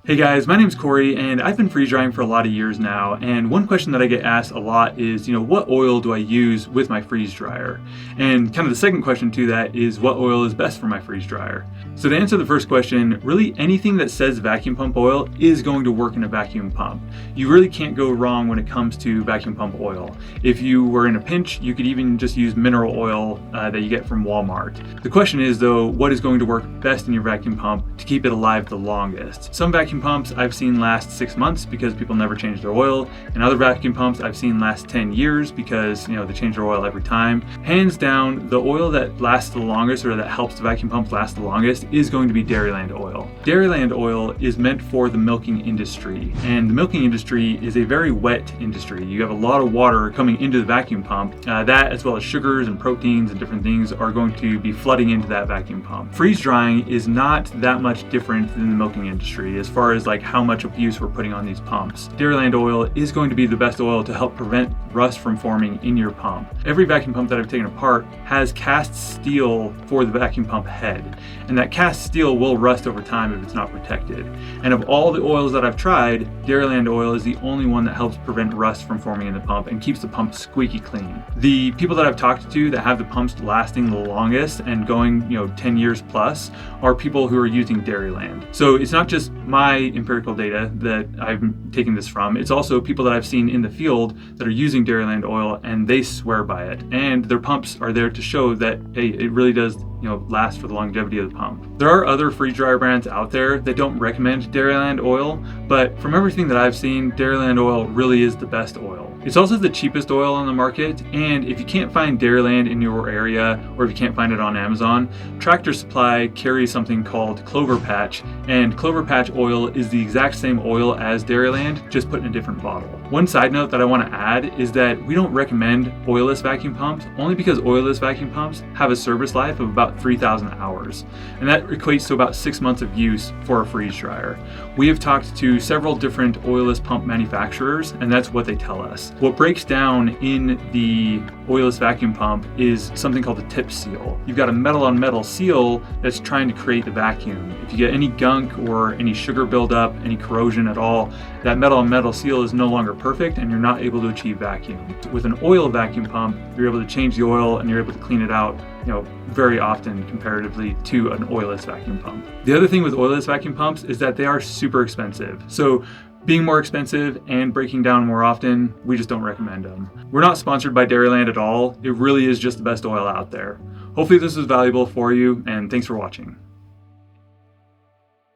Hey guys, my name's Corey and I've been freeze drying for a lot of years now, and one question that I get asked a lot is, what oil do I use with my freeze dryer? And kind of the second question to that is, what oil is best for my freeze dryer? So to answer the first question, really anything that says vacuum pump oil is going to work in a vacuum pump. You really can't go wrong when it comes to vacuum pump oil. If you were in a pinch, you could even just use mineral oil that you get from Walmart. The question is though, what is going to work best in your vacuum pump to keep it alive the longest? Some vacuum pumps I've seen last 6 months because people never change their oil, and other vacuum pumps I've seen last 10 years because they change their oil every time. Hands down, the oil that lasts the longest, or that helps the vacuum pump last the longest, is going to be Dairlyland oil. Dairlyland oil is meant for the milking industry, and the milking industry is a very wet industry. You have a lot of water coming into the vacuum pump. That, as well as sugars and proteins and different things, are going to be flooding into that vacuum pump. Freeze drying is not that much different than the milking industry as far as how much abuse we're putting on these pumps. Dairlyland oil is going to be the best oil to help prevent rust from forming in your pump. Every vacuum pump that I've taken apart has cast steel for the vacuum pump head, and that cast steel will rust over time if it's not protected. And of all the oils that I've tried, Dairlyland oil is the only one that helps prevent rust from forming in the pump and keeps the pump squeaky clean. The people that I've talked to that have the pumps lasting the longest and going 10 years plus are people who are using Dairlyland. So it's not just my empirical data that I'm taking this from, it's also people that I've seen in the field that are using Dairlyland oil, and they swear by it, and their pumps are there to show that, hey, it really does last for the longevity of the pump. There are other freeze dryer brands out there that don't recommend Dairlyland oil, but from everything that I've seen, Dairlyland oil really is the best oil. It's also the cheapest oil on the market, and if you can't find Dairlyland in your area, or if you can't find it on Amazon, Tractor Supply carries something called Clover Patch, and Clover Patch oil is the exact same oil as Dairlyland, just put in a different bottle. One side note that I want to add is that we don't recommend oilless vacuum pumps, only because oilless vacuum pumps have a service life of about 3,000 hours, and that equates to about 6 months of use for a freeze dryer. We have talked to several different oilless pump manufacturers, and that's what they tell us. What breaks down in the oilless vacuum pump is something called the tip seal. You've got a metal on metal seal that's trying to create the vacuum. If you get any gunk or any sugar buildup, any corrosion at all, that metal on metal seal is no longer perfect and you're not able to achieve vacuum. With an oil vacuum pump, you're able to change the oil and you're able to clean it out very often comparatively to an oilless vacuum pump. The other thing with oilless vacuum pumps is that they are super expensive. So being more expensive and breaking down more often, we just don't recommend them. We're not sponsored by Dairlyland at all. It really is just the best oil out there. Hopefully this was valuable for you, and thanks for watching.